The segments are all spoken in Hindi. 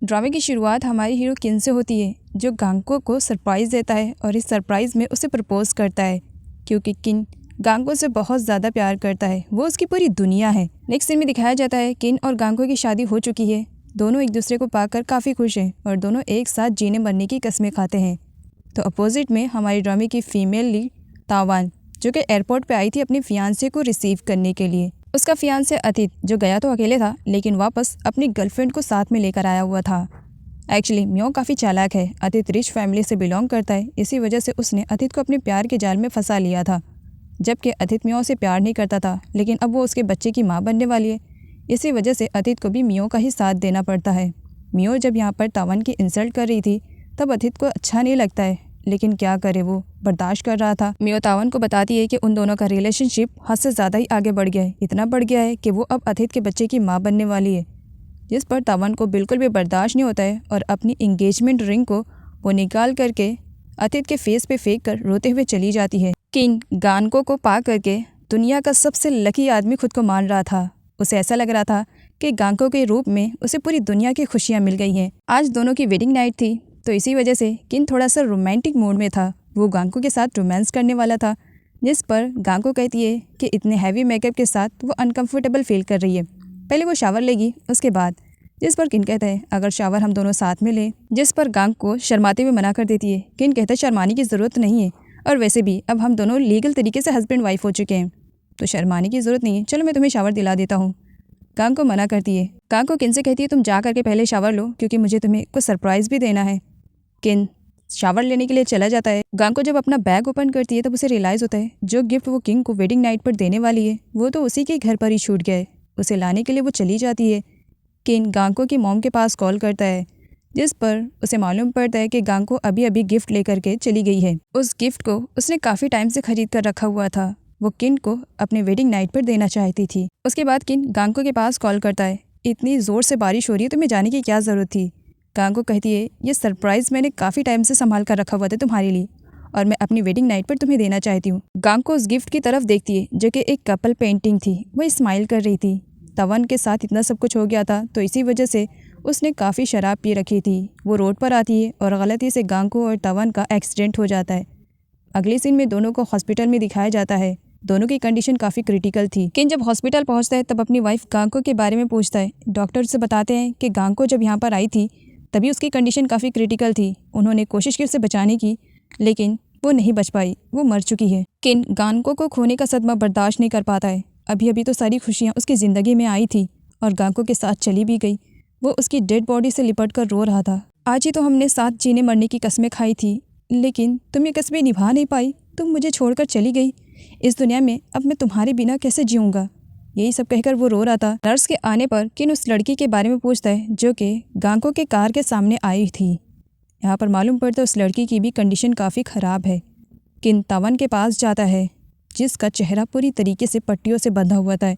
ड्रामे की शुरुआत हमारी हीरो किन से होती है, जो गांको को सरप्राइज़ देता है और इस सरप्राइज़ में उसे प्रपोज करता है, क्योंकि किन गांको से बहुत ज़्यादा प्यार करता है। वो उसकी पूरी दुनिया है। नेक्स्ट सीन में दिखाया जाता है किन और गांको की शादी हो चुकी है। दोनों एक दूसरे को पाकर काफ़ी खुश हैं और दोनों एक साथ जीने मरने की कस्में खाते हैं। तो अपोजिट में हमारी ड्रामे की फीमेल लीड तावान, जो कि एयरपोर्ट पे आई थी अपनी फियांसे को रिसीव करने के लिए। उसका फियांसे अतीत जो गया तो अकेले था, लेकिन वापस अपनी गर्लफ्रेंड को साथ में लेकर आया हुआ था। एक्चुअली म्यो काफ़ी चालाक है। अतीत रिच फैमिली से बिलोंग करता है, इसी वजह से उसने अतीत को अपने प्यार के जाल में फंसा लिया था। जबकि अतीत म्यो से प्यार नहीं करता था, लेकिन अब वो उसके बच्चे की माँ बनने वाली है। इसी वजह से अतीत को भी म्यो का ही साथ देना पड़ता है। म्यो जब यहाँ पर तावान की इंसल्ट कर रही थी, तब अतीत को अच्छा नहीं लगता है, लेकिन क्या करे, वो बर्दाश्त कर रहा था। म्यो तावान को बताती है कि उन दोनों का रिलेशनशिप हद से ज़्यादा ही आगे बढ़ गया है। इतना बढ़ गया है कि वो अब अतीत के बच्चे की माँ बनने वाली है, जिस पर तावान को बिल्कुल भी बर्दाश्त नहीं होता है और अपनी इंगेजमेंट रिंग को वो निकाल करके अतीत के फेस पे फेंक कर रोते हुए चली जाती है। किन गानको को पा करके दुनिया का सबसे लकी आदमी खुद को मान रहा था। उसे ऐसा लग रहा था कि गांको के रूप में उसे पूरी दुनिया की खुशियाँ मिल गई हैं। आज दोनों की वेडिंग नाइट थी, तो इसी वजह से किन थोड़ा सा रोमांटिक मूड में था। वो गांको के साथ रोमांस करने वाला था, जिस पर गांको कहती है कि इतने हैवी मेकअप के साथ वो अनकंफर्टेबल फील कर रही है, पहले वो शावर लेगी उसके बाद। जिस पर किन कहता है अगर शावर हम दोनों साथ में लें, जिस पर गांको शर्माते हुए मना कर देती है। किन कहता है शर्माने की ज़रूरत नहीं है, और वैसे भी अब हम दोनों लीगल तरीके से हस्बैंड वाइफ हो चुके हैं, तो शर्माने की ज़रूरत नहीं है, चलो मैं तुम्हें शावर दिला देता हूँ। गांको मना करती है। गांको किन से कहती है तुम जा करके पहले शावर लो, क्योंकि मुझे तुम्हें कुछ सरप्राइज़ भी देना है। किन शावर लेने के लिए चला जाता है। गांको जब अपना बैग ओपन करती है तब उसे रियलाइज़ होता है जो गिफ्ट वो किंग को वेडिंग नाइट पर देने वाली है वो तो उसी के घर पर ही छूट गया है। उसे लाने के लिए वो चली जाती है। किन गांको की मॉम के पास कॉल करता है, जिस पर उसे मालूम पड़ता है कि गांको अभी अभी गिफ्ट लेकर के चली गई है। उस गिफ्ट को उसने काफ़ी टाइम से खरीद कर रखा हुआ था। वो किन को अपने वेडिंग नाइट पर देना चाहती थी। उसके बाद किन गांको के पास कॉल करता है, इतनी ज़ोर से बारिश हो रही है, तुम्हें जाने की क्या ज़रूरत थी। गांको कहती है ये सरप्राइज़ मैंने काफ़ी टाइम से संभाल कर रखा हुआ था तुम्हारे लिए, और मैं अपनी वेडिंग नाइट पर तुम्हें देना चाहती हूँ। गांको उस गिफ्ट की तरफ देखती है जो कि एक कपल पेंटिंग थी। वो स्माइल कर रही थी। तवन के साथ इतना सब कुछ हो गया था, तो इसी वजह से उसने काफ़ी शराब पी रखी थी। वो रोड पर आती है और गलती से गांको और तवन का एक्सीडेंट हो जाता है। अगले सीन में दोनों को हॉस्पिटल में दिखाया जाता है। दोनों की कंडीशन काफ़ी क्रिटिकल थी। किन जब हॉस्पिटल पहुंचता है तब अपनी वाइफ गांको के बारे में पूछता है। डॉक्टर से बताते हैं कि गांको जब यहाँ पर आई थी तभी उसकी कंडीशन काफ़ी क्रिटिकल थी। उन्होंने कोशिश की उसे बचाने की, लेकिन वो नहीं बच पाई, वो मर चुकी है। किन गांको को खोने का सदमा बर्दाश्त नहीं कर पाता है। अभी अभी तो सारी खुशियाँ उसकी ज़िंदगी में आई थी और गांको के साथ चली भी गई। वो उसकी डेड बॉडी से लिपट कर रो रहा था। आज ही तो हमने साथ जीने मरने की कस्में खाई थी, लेकिन तुम ये कस्में निभा नहीं पाई, तुम मुझे छोड़कर चली गई। इस दुनिया में अब मैं तुम्हारे बिना कैसे जीऊँगा, यही सब कहकर वो रो रहा था। नर्स के आने पर किन उस लड़की के बारे में पूछता है जो कि गांको के कार के सामने आई थी। यहाँ पर मालूम पड़ता है उस लड़की की भी कंडीशन काफ़ी ख़राब है। किन तवन के पास जाता है, जिसका चेहरा पूरी तरीके से पट्टियों से बंधा हुआ था,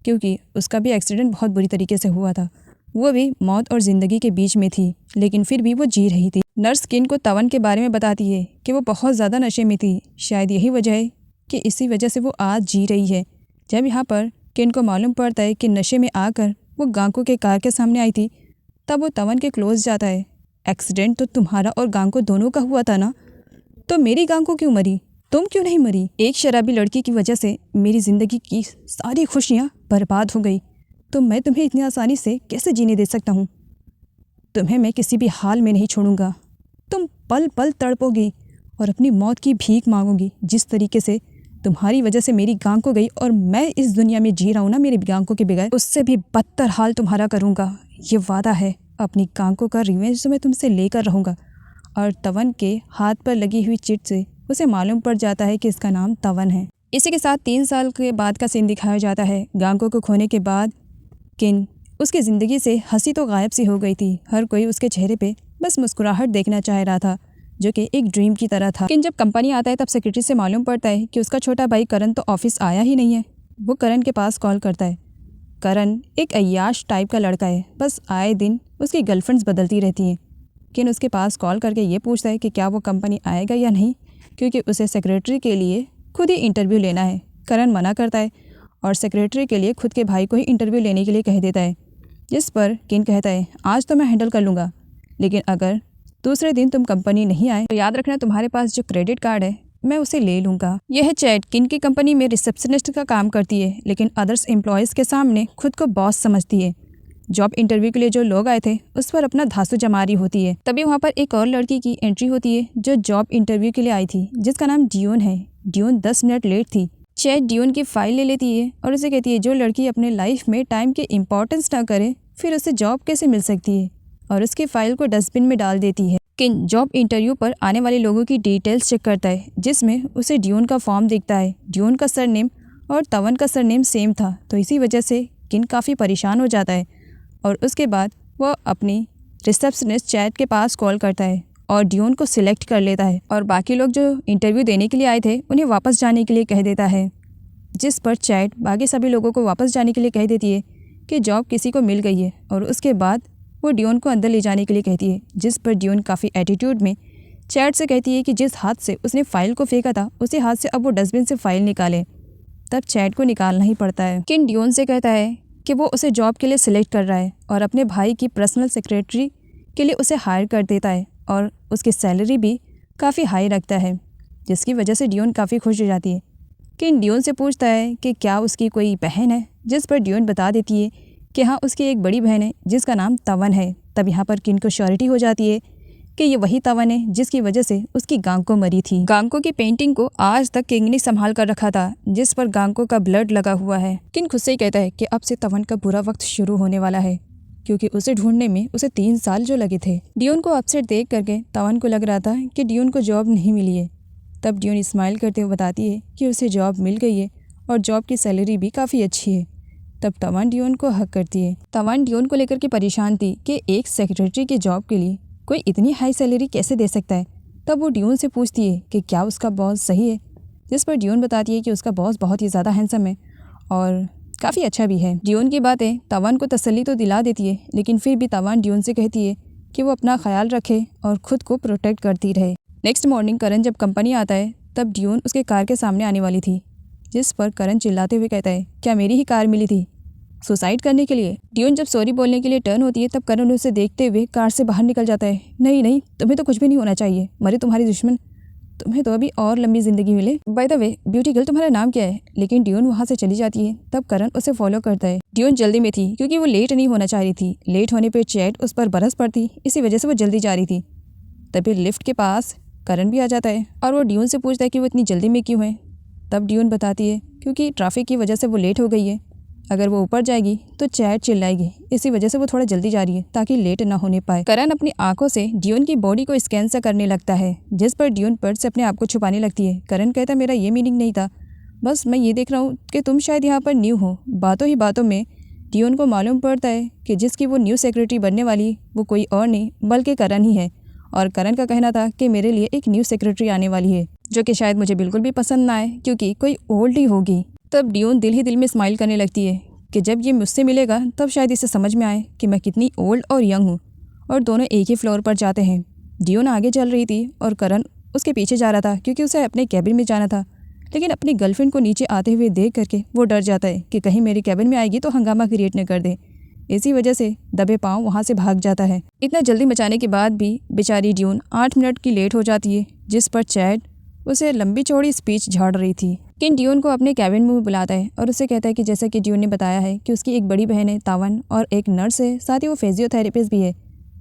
क्योंकि उसका भी एक्सीडेंट बहुत बुरी तरीके से हुआ था। वो भी मौत और ज़िंदगी के बीच में थी, लेकिन फिर भी वो जी रही थी। नर्स किन को तवन के बारे में बताती है कि वो बहुत ज़्यादा नशे में थी। शायद यही वजह है कि इसी वजह से वो आज जी रही है। जब यहाँ पर किन को मालूम पड़ता है कि नशे में आकर वो गांको के कार के सामने आई थी, तब वो तवन के क्लोज जाता है। एक्सीडेंट तो तुम्हारा और गांको दोनों का हुआ था ना, तो मेरी गांको क्यों मरी, तुम क्यों नहीं मरी। एक शराबी लड़की की वजह से मेरी ज़िंदगी की सारी खुशियाँ बर्बाद हो गई, तो मैं तुम्हें इतनी आसानी से कैसे जीने दे सकता हूँ। तुम्हें मैं किसी भी हाल में नहीं छोड़ूंगा। तुम पल पल तड़पोगी और अपनी मौत की भीख मांगोगी। जिस तरीके से तुम्हारी वजह से मेरी गांको गई और मैं इस दुनिया में जी रहा हूँ ना मेरी गांको के बगैर, उससे भी बदतर हाल तुम्हारा करूँगा। ये वादा है, अपनी गांको का रिवेंज तो मैं तुमसे लेकर रहूँगा। और तवन के हाथ पर लगी हुई चिट से उसे मालूम पड़ जाता है कि इसका नाम तवन है। इसी के साथ 3 साल के बाद का सीन दिखाया जाता है। गांको को खोने के बाद किन उसकी ज़िंदगी से हंसी तो गायब सी हो गई थी। हर कोई उसके चेहरे पे बस मुस्कुराहट देखना चाह रहा था, जो कि एक ड्रीम की तरह था। लेकिन जब कंपनी आता है तब सेक्रेटरी से मालूम पड़ता है कि उसका छोटा भाई करण तो ऑफिस आया ही नहीं है। वो करण के पास कॉल करता है। करण एक अय्याश टाइप का लड़का है, बस आए दिन उसकी गर्लफ्रेंड्स बदलती रहती हैं। किन उसके पास कॉल करके ये पूछता है कि क्या वो कंपनी आएगा या नहीं, क्योंकि उसे सेक्रेटरी के लिए खुद ही इंटरव्यू लेना है। करण मना करता है और सेक्रेटरी के लिए खुद के भाई को ही इंटरव्यू लेने के लिए कह देता है। जिस पर किन कहता है आज तो मैं हैंडल कर लूँगा, लेकिन अगर दूसरे दिन तुम कंपनी नहीं आए तो याद रखना तुम्हारे पास जो क्रेडिट कार्ड है मैं उसे ले लूँगा। यह है चैट किन की कंपनी में रिसेप्शनिस्ट का काम करती है, लेकिन अदर्स एम्प्लॉयज़ के सामने खुद को बॉस समझती है। जॉब इंटरव्यू के लिए जो लोग आए थे उस पर अपना धांसू जमा रही होती है। तभी वहाँ पर एक और लड़की की एंट्री होती है जो जॉब इंटरव्यू के लिए आई थी, जिसका नाम ड्यून है। ड्यून 10 मिनट लेट थी। चैट ड्यून की फाइल ले लेती है और उसे कहती है जो लड़की अपने लाइफ में टाइम की इम्पोर्टेंस ना करे फिर उसे जॉब कैसे मिल सकती है, और उसकी फाइल को डस्टबिन में डाल देती है। किन जॉब इंटरव्यू पर आने वाले लोगों की डिटेल्स चेक करता है, जिसमें उसे ड्यून का फॉर्म दिखता है। ड्यून का सरनेम और तवन का सरनेम सेम था, तो इसी वजह से किन काफ़ी परेशान हो जाता है और उसके बाद वह अपनी रिसेप्शनिस्ट चैट के पास कॉल करता है और ड्यून को सिलेक्ट कर लेता है और बाकी लोग जो इंटरव्यू देने के लिए आए थे उन्हें वापस जाने के लिए कह देता है। जिस पर चैट बाकी सभी लोगों को वापस जाने के लिए कह देती है कि जॉब किसी को मिल गई है, और उसके बाद वो ड्यून को अंदर ले जाने के लिए कहती है। जिस पर ड्यून काफ़ी एटीट्यूड में चैट से कहती है कि जिस हाथ से उसने फ़ाइल को फेंका था उसी हाथ से अब वो डस्टबिन से फ़ाइल निकाले। तब चैट को निकालना ही पड़ता है। किन ड्यून से कहता है कि वो उसे जॉब के लिए सिलेक्ट कर रहा है और अपने भाई की पर्सनल सेक्रेटरी के लिए उसे हायर कर देता है और उसकी सैलरी भी काफ़ी हाई रखता है, जिसकी वजह से ड्यून काफ़ी खुश हो जाती है। किन ड्यून से पूछता है कि क्या उसकी कोई बहन है, जिस पर ड्यून बता देती है कि हाँ उसकी एक बड़ी बहन है जिसका नाम तवन है। तब यहाँ पर किन को श्योरिटी हो जाती है कि ये वही तवन है जिसकी वजह से उसकी गांको मरी थी। गांको की पेंटिंग को आज तक किंग ने संभाल कर रखा था, जिस पर गांको का ब्लड लगा हुआ है। किन खुद से ही कहता है कि अब से तवन का बुरा वक्त शुरू होने वाला है, क्योंकि उसे ढूंढने में उसे 3 साल जो लगे थे। ड्यून को अपसेट देख करके तवन को लग रहा था कि ड्यून को जॉब नहीं मिली है। तब ड्यून स्माइल करते हुए बताती है कि उसे जॉब मिल गई है और जॉब की सैलरी भी काफ़ी अच्छी है। तब तवन ड्यून को हक करती है। तवन ड्यून को लेकर के परेशान थी कि एक सेक्रेटरी की जॉब के लिए कोई इतनी हाई सैलरी कैसे दे सकता है। तब वो ड्यून से पूछती है कि क्या उसका बॉस सही है, जिस पर ड्यून बताती है कि उसका बॉस बहुत ही ज़्यादा हैंडसम है और काफ़ी अच्छा भी है। ड्यून की बातें तवन को तसल्ली तो दिला देती है, लेकिन फिर भी तवन ड्यून से कहती है कि वो अपना ख्याल रखे और ख़ुद को प्रोटेक्ट करती रहे। नेक्स्ट मॉर्निंग करण जब कंपनी आता है तब ड्यून उसके कार के सामने आने वाली थी, जिस पर करण चिल्लाते हुए कहता है क्या मेरी ही कार मिली थी सुसाइड करने के लिए। ड्यून जब सॉरी बोलने के लिए टर्न होती है तब करण उसे देखते हुए कार से बाहर निकल जाता है। नहीं नहीं, तुम्हें तो कुछ भी नहीं होना चाहिए, मरे तुम्हारी दुश्मन, तुम्हें तो अभी और लंबी ज़िंदगी मिले। By the way beauty girl तुम्हारा नाम क्या है। लेकिन ड्यून वहाँ से चली जाती है। तब करण उसे फॉलो करता है। ड्यून जल्दी में थी क्योंकि वो लेट नहीं होना चाह रही थी। लेट होने पर चैट उस पर बरस पड़ती, इसी वजह से वो जल्दी जा रही थी। तभी लिफ्ट के पास करण भी आ जाता है और वो ड्यून से पूछता है कि वो इतनी जल्दी में क्यों है। तब ड्यून बताती है क्योंकि ट्रैफिक की वजह से वो लेट हो गई है, अगर वो ऊपर जाएगी तो चैट चिल्लाएगी, इसी वजह से वो थोड़ा जल्दी जा रही है ताकि लेट ना होने पाए। करण अपनी आंखों से ड्यून की बॉडी को स्कैन सा करने लगता है, जिस पर ड्यून पर्स से अपने आप को छुपाने लगती है। करण कहता मेरा ये मीनिंग नहीं था, बस मैं ये देख रहा हूँ कि तुम शायद यहाँ पर न्यू हो। बातों ही बातों में ड्यून को मालूम पड़ता है कि जिसकी वो न्यू सेक्रेटरी बनने वाली वो कोई और नहीं बल्कि करण ही है, और करण का कहना था कि मेरे लिए एक न्यू सेक्रेटरी आने वाली है जो कि शायद मुझे बिल्कुल भी पसंद ना आए क्योंकि कोई ओल्ड ही होगी। तब ड्यून दिल ही दिल में स्माइल करने लगती है कि जब ये मुझसे मिलेगा तब शायद इसे समझ में आए कि मैं कितनी ओल्ड और यंग हूँ, और दोनों एक ही फ्लोर पर जाते हैं। ड्यून आगे चल रही थी और करण उसके पीछे जा रहा था क्योंकि उसे अपने कैबिन में जाना था, लेकिन अपनी गर्लफ्रेंड को नीचे आते हुए देख करके वो डर जाता है कि कहीं मेरी कैबिन में आएगी तो हंगामा क्रिएट न कर दे। इसी वजह से दबे पाँव वहाँ से भाग जाता है। इतना जल्दी मचाने के बाद भी बेचारी ड्यून 8 मिनट की लेट हो जाती है, जिस पर चैट उसे लंबी चौड़ी स्पीच झाड़ रही थी। किन ड्यून को अपने कैबिन में बुलाता है और उसे कहता है कि जैसा कि ड्यून ने बताया है कि उसकी एक बड़ी बहन है तावन और एक नर्स है, साथ ही वो फिजियोथेरेपिस्ट भी है।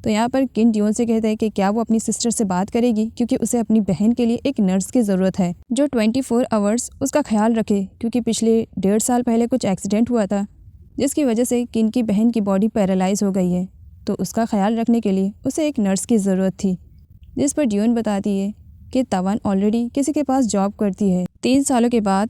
तो यहाँ पर किन ड्यून से कहता है कि क्या वो अपनी सिस्टर से बात करेगी क्योंकि उसे अपनी बहन के लिए एक नर्स की ज़रूरत है जो 24 आवर्स उसका ख्याल रखे, क्योंकि पिछले 1.5 साल पहले कुछ एक्सीडेंट हुआ था जिसकी वजह से किन की बहन की बॉडी पैरालाइज हो गई है, तो उसका ख्याल रखने के लिए उसे एक नर्स की ज़रूरत थी। जिस पर ड्यून बताती है कि तवन ऑलरेडी किसी के पास जॉब करती है। 3 सालों के बाद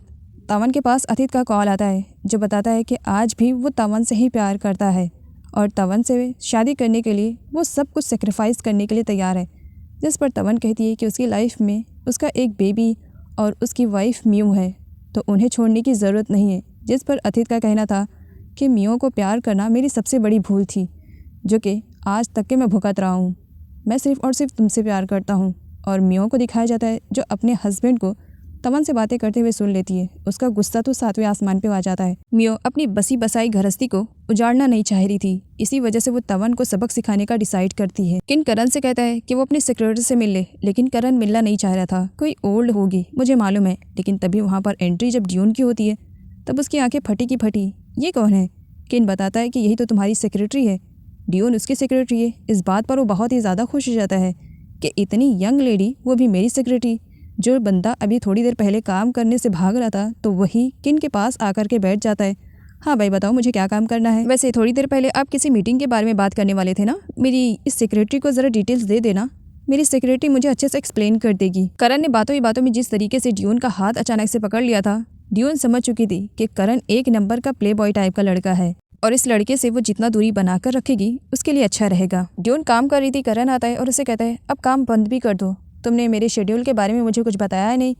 तवन के पास अतीत का कॉल आता है जो बताता है कि आज भी वो तवन से ही प्यार करता है और तवन से शादी करने के लिए वो सब कुछ सेक्रीफाइस करने के लिए तैयार है। जिस पर तवन कहती है कि उसकी लाइफ में उसका एक बेबी और उसकी वाइफ म्यू है, तो उन्हें छोड़ने की ज़रूरत नहीं है। जिस पर अतीत का कहना था कि म्यू को प्यार करना मेरी सबसे बड़ी भूल थी जो कि आज तक के मैं भुगत रहा हूँ। मैं सिर्फ़ और सिर्फ तुमसे प्यार करता हूँ। और म्यू को दिखाया जाता है जो अपने हस्बैंड को तवन से बातें करते हुए सुन लेती है। उसका गुस्सा तो 7वें आसमान पे आ जाता है। मियो अपनी बसी बसाई गृहस्थी को उजाड़ना नहीं चाह रही थी, इसी वजह से वो तवन को सबक सिखाने का डिसाइड करती है। किन करण से कहता है कि वो अपनी सिक्योरिटी से मिल ले, लेकिन करण मिलना नहीं चाह रहा था। कोई ओल्ड होगी मुझे मालूम है, लेकिन तभी वहाँ पर एंट्री जब ड्यून की होती है तब उसकी आंखें फटी की फटी। ये कौन है? किन बताता है कि यही तो तुम्हारी सेक्रेटरी है। ड्यून उसकी सेक्रेटरी है। इस बात पर वो बहुत ही ज़्यादा खुश हो जाता है कि इतनी यंग लेडी, वो भी मेरी सेक्रेटरी। जो बंदा अभी थोड़ी देर पहले काम करने से भाग रहा था तो वही किन के पास आकर के बैठ जाता है। हाँ भाई बताओ मुझे क्या काम करना है। वैसे थोड़ी देर पहले आप किसी मीटिंग के बारे में बात करने वाले थे ना, मेरी इस सेक्रेटरी को ज़रा डिटेल्स दे देना, मेरी सेक्रेटरी मुझे अच्छे से एक्सप्लेन कर देगी। करण ने बातों ही बातों में जिस तरीके से ड्यून का हाथ अचानक से पकड़ लिया था, ड्यून समझ चुकी थी कि करण एक नंबर का प्ले बॉय टाइप का लड़का है और इस लड़के से वो जितना दूरी बनाकर रखेगी उसके लिए अच्छा रहेगा। ड्यून काम कर रही थी, करण आता है और उसे कहता है अब काम बंद भी कर दो, तुमने मेरे शेड्यूल के बारे में मुझे कुछ बताया नहीं।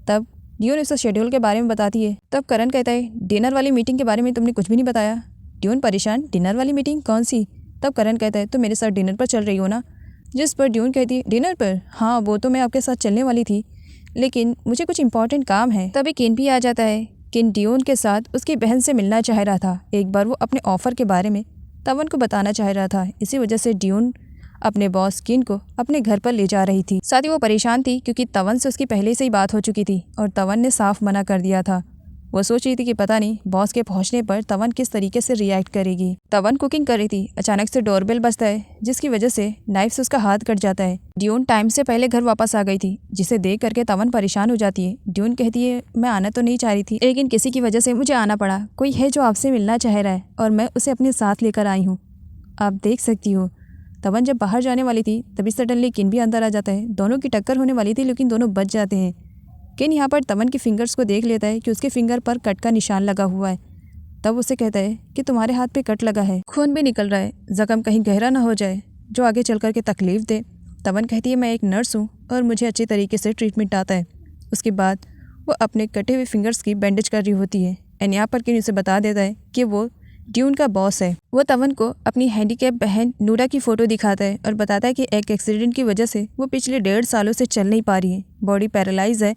तब ड्यून उसे शेड्यूल के बारे में बताती है। तब करण कहता है डिनर वाली मीटिंग के बारे में तुमने कुछ भी नहीं बताया। ड्यून परेशान, डिनर वाली मीटिंग कौन सी? तब करण कहता है तुम मेरे साथ डिनर पर चल रही हो ना। जिस पर ड्यून कहती है डिनर पर? हाँ वो तो मैं आपके साथ चलने वाली थी, लेकिन मुझे कुछ इंपॉर्टेंट काम है। तभी किन भी आ जाता है। किन ड्यून के साथ उसकी बहन से मिलना चाह रहा था। एक बार वो अपने ऑफर के बारे में तवन को बताना चाह रहा था, इसी वजह से ड्यून अपने बॉस किन को अपने घर पर ले जा रही थी। साथ ही वो परेशान थी क्योंकि तवन से उसकी पहले से ही बात हो चुकी थी और तवन ने साफ मना कर दिया था। वो सोच रही थी कि पता नहीं बॉस के पहुंचने पर तवन किस तरीके से रिएक्ट करेगी। तवन कुकिंग कर रही थी, अचानक से डोरबेल बजता है जिसकी वजह से नाइफ से उसका हाथ कट जाता है। ड्यून टाइम से पहले घर वापस आ गई थी, जिसे देख करके तवन परेशान हो जाती है। ड्यून कहती है मैं आना तो नहीं चाह रही थी, लेकिन किसी की वजह से मुझे आना पड़ा। कोई है जो आपसे मिलना चाह रहा है और मैं उसे अपने साथ लेकर आई हूँ, आप देख सकती हो। तवन जब बाहर जाने वाली थी तभी सडनली किन भी अंदर आ जाता है। दोनों की टक्कर होने वाली थी लेकिन दोनों बच जाते हैं। किन यहाँ पर तवन की फिंगर्स को देख लेता है कि उसके फिंगर पर कट का निशान लगा हुआ है। तब उसे कहता है कि तुम्हारे हाथ पे कट लगा है, खून भी निकल रहा है, जख्म कहीं गहरा ना हो जाए जो आगे चल कर के तकलीफ दे। तवन कहती है मैं एक नर्स हूँ और मुझे अच्छी तरीके से ट्रीटमेंट आता है। उसके बाद वो अपने कटे हुए फिंगर्स की बैंडेज कर रही होती है एंड यहाँ पर किन उसे बता देता है कि वो ड्यून का बॉस है। वो तवन को अपनी हैंडीकैप बहन नूरा की फ़ोटो दिखाता है और बताता है कि एक एक्सीडेंट की वजह से वो पिछले 1.5 सालों से चल नहीं पा रही है, बॉडी पैरालाइज है,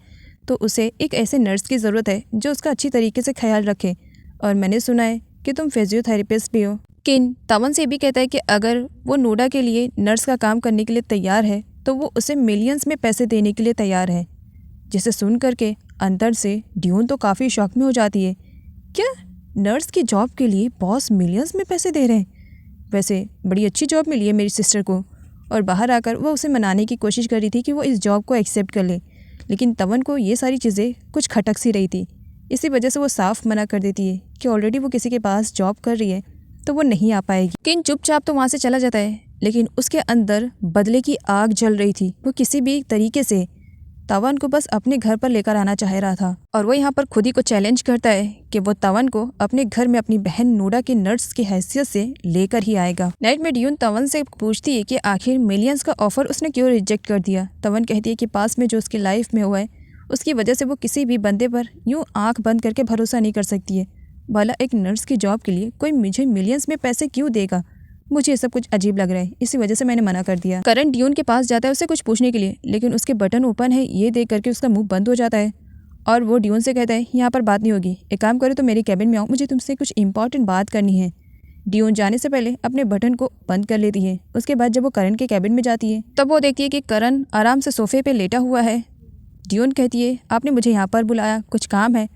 तो उसे एक ऐसे नर्स की ज़रूरत है जो उसका अच्छी तरीके से ख्याल रखे। और मैंने सुना है कि तुम फिजियोथेरेपिस्ट भी हो। किन तवन से भी कहता है कि अगर वो नूरा के लिए नर्स का काम करने के लिए तैयार है तो वो उसे मिलियंस में पैसे देने के लिए तैयार है। जिसे सुन करके अंदर से ड्यून तो काफ़ी शॉक में हो जाती है। क्या नर्स की जॉब के लिए बॉस मिलियंस में पैसे दे रहे हैं? वैसे बड़ी अच्छी जॉब मिली है मेरी सिस्टर को। और बाहर आकर वो उसे मनाने की कोशिश कर रही थी कि वो इस जॉब को एक्सेप्ट कर ले, लेकिन तवन को ये सारी चीज़ें कुछ खटक सी रही थी। इसी वजह से वो साफ मना कर देती है कि ऑलरेडी वो किसी के पास जॉब कर रही है तो वो नहीं आ पाएगी। किन चुपचाप तो वहाँ से चला जाता है, लेकिन उसके अंदर बदले की आग जल रही थी। वो किसी भी तरीके से तवन को बस अपने घर पर लेकर आना चाह रहा था और वो यहाँ पर खुद ही को चैलेंज करता है कि वो तवन को अपने घर में अपनी बहन नूरा की नर्स की हैसियत से लेकर ही आएगा। नाइट में ड्यून तवन से पूछती है कि आखिर मिलियंस का ऑफर उसने क्यों रिजेक्ट कर दिया। तवन कहती है कि पास में जो उसकी लाइफ में हुआ है उसकी वजह से वो किसी भी बंदे पर यूँ आँख बंद करके भरोसा नहीं कर सकती है। भला एक नर्स की जॉब के लिए कोई मुझे मिलियंस में पैसे क्यों देगा? मुझे ये सब कुछ अजीब लग रहा है, इसी वजह से मैंने मना कर दिया। करण ड्यून के पास जाता है उसे कुछ पूछने के लिए, लेकिन उसके बटन ओपन है ये देख करके उसका मुंह बंद हो जाता है और वो ड्यून से कहता है यहाँ पर बात नहीं होगी, एक काम करो तो मेरे कैबिन में आओ, मुझे तुमसे कुछ इंपॉर्टेंट बात करनी है। ड्यून जाने से पहले अपने बटन को बंद कर लेती है। उसके बाद जब वो करण के कैबिन में जाती है तब वो देखती है कि करण आराम से सोफे पर लेटा हुआ है। ड्यून कहती है आपने मुझे यहाँ पर बुलाया, कुछ काम है?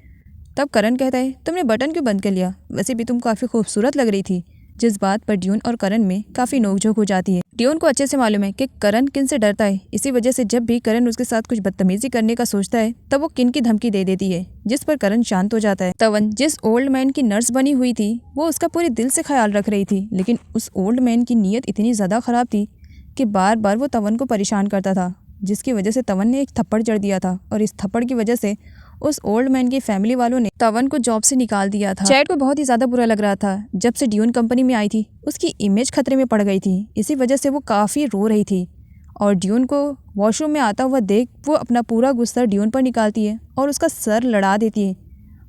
तब करण कहता है तुमने बटन क्यों बंद कर लिया, वैसे भी तुम काफ़ी खूबसूरत लग रही थी। जिस बात पर ड्यून और करण में काफ़ी नोकझोंक हो जाती है। ड्यून को अच्छे से मालूम है कि करण किन से डरता है, इसी वजह से जब भी करण उसके साथ कुछ बदतमीजी करने का सोचता है तब वो किन की धमकी दे देती है, जिस पर करण शांत हो जाता है। तवन जिस ओल्ड मैन की नर्स बनी हुई थी वो उसका पूरे दिल से ख्याल रख रही थी, लेकिन उस ओल्ड मैन की नीयत इतनी ज़्यादा ख़राब थी कि बार बार वो तवन को परेशान करता था, जिसकी वजह से तवन ने एक थप्पड़ जड़ दिया था और इस थप्पड़ की वजह से उस ओल्ड मैन की फैमिली वालों ने तवन को जॉब से निकाल दिया था। चैट को बहुत ही ज़्यादा बुरा लग रहा था। जब से ड्यून कंपनी में आई थी उसकी इमेज खतरे में पड़ गई थी, इसी वजह से वो काफ़ी रो रही थी और ड्यून को वॉशरूम में आता हुआ देख वो अपना पूरा गुस्सा ड्यून पर निकालती है और उसका सर लड़ा देती है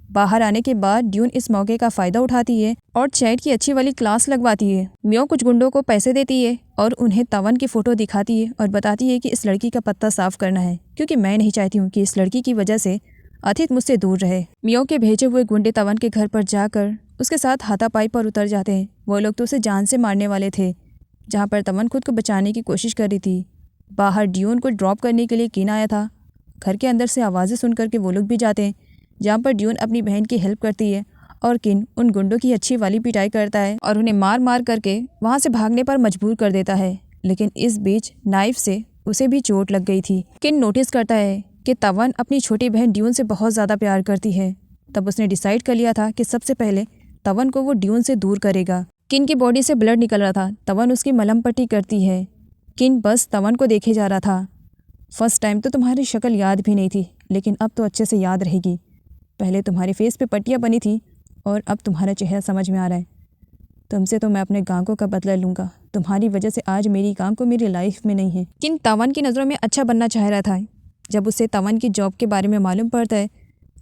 बाहर आने के बाद ड्यून इस मौके का फ़ायदा उठाती है और चैट की अच्छी वाली क्लास लगवाती है। मियो कुछ गुंडों को पैसे देती है और उन्हें तवन की फ़ोटो दिखाती है और बताती है कि इस लड़की का पत्ता साफ करना है, क्योंकि मैं नहीं चाहती हूँ कि इस लड़की की वजह से अथित मुझसे दूर रहे। मियो के भेजे हुए गुंडे तवन के घर पर जाकर उसके साथ हाथापाई पर उतर जाते हैं। वो लोग तो उसे जान से मारने वाले थे, जहाँ पर तवन खुद को बचाने की कोशिश कर रही थी। बाहर ड्यून को ड्रॉप करने के लिए किन आया था। घर के अंदर से आवाज़ें सुन करके वो लोग भी जाते हैं, जहाँ पर ड्यून अपनी बहन की हेल्प करती है और किन उन गुंडों की अच्छी वाली पिटाई करता है और उन्हें मार मार करके वहाँ से भागने पर मजबूर कर देता है। लेकिन इस बीच नाइफ से उसे भी चोट लग गई थी। किन नोटिस करता है कि तवन अपनी छोटी बहन ड्यून से बहुत ज़्यादा प्यार करती है। तब उसने डिसाइड कर लिया था कि सबसे पहले तवन को वो ड्यून से दूर करेगा। किन की बॉडी से ब्लड निकल रहा था। तवन उसकी मलहम पट्टी करती है। किन बस तवन को देखे जा रहा था। फर्स्ट टाइम तो तुम्हारी शक्ल याद भी नहीं थी, लेकिन अब तो अच्छे से याद रहेगी। पहले तुम्हारे फेस पे पट्टियाँ बनी थी और अब तुम्हारा चेहरा समझ में आ रहा है। तुमसे तो मैं अपने गांकों का बदला लूँगा। तुम्हारी वजह से आज मेरी गांको मेरी लाइफ में नहीं है। किन तवन की नज़रों में अच्छा बनना चाह रहा था। जब उसे तवन की जॉब के बारे में मालूम पड़ता है,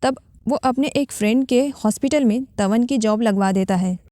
तब वो अपने एक फ्रेंड के हॉस्पिटल में तवन की जॉब लगवा देता है।